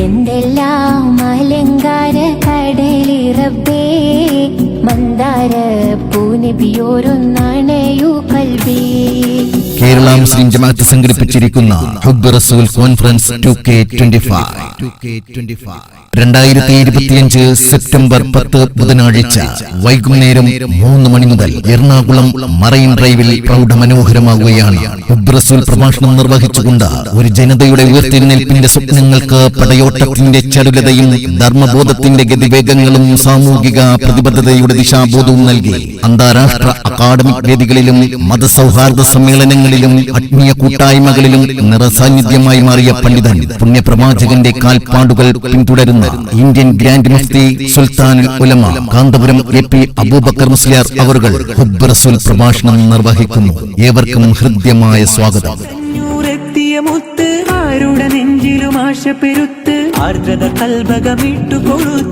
എന്തെല്ലാം അലങ്കാര കടലിറബേ മന്ദാര പൂനബിയോരൊന്നണയു കൽബി. കേരള മുസ്ലിം ജമാഅത്ത് സംഘടിപ്പിച്ചിരിക്കുന്ന ഹുബ്ബ് റസൂൽ കോൺഫറൻസ് 2K25 2025 സെപ്റ്റംബർ 10 ബുധനാഴ്ച വൈകുന്നേരം 3 മണി മുതൽ എറണാകുളം മറൈൻ ഡ്രൈവിൽ പ്രൗഢമനോഹരമാകുകയാണ്. ഹുബ്ബ് റസൂൽ പ്രഭാഷണം നിർവഹിച്ചുകൊണ്ട് ഒരു ജനതയുടെ ഉയർത്തെഴുന്നേൽപ്പിന്റെ സ്വപ്നങ്ങൾക്ക് പടയോട്ടത്തിന്റെ ചടുലതയും ധർമ്മബോധത്തിന്റെ ഗതിവേഗങ്ങളും സാമൂഹിക പ്രതിബദ്ധതയുടെ ദിശാബോധവും നൽകി അന്താരാഷ്ട്ര അക്കാഡമിക് വേദികളിലും മതസൗഹാർദ്ദ സമ്മേളനങ്ങളിലും ആത്മീയ കൂട്ടായ്മകളിലും നിറസാന്നിധ്യമായി മാറിയ പണ്ഡിതൻ പുണ്യപ്രവാചകന്റെ കാൽപ്പാടുകൾ പിന്തുടരുന്ന ഇന്ത്യൻ ഗ്രാൻഡ് മുഫ്തി സുൽത്താനുൽ ഉലമ കാന്തപുരം AP അബൂബക്കർ മുസ്ലിയാർ അവറുകൾ ഹുബ്ബ് റസൂൽ പ്രഭാഷണം നിർവഹിക്കുന്നു. ഏവർക്കും ഹൃദ്യമായ സ്വാഗതം. നെഞ്ചിലും ആശ പെരുത്ത് ആർദ്രത കൽബകമിട്ടു കൊഴുത്തു.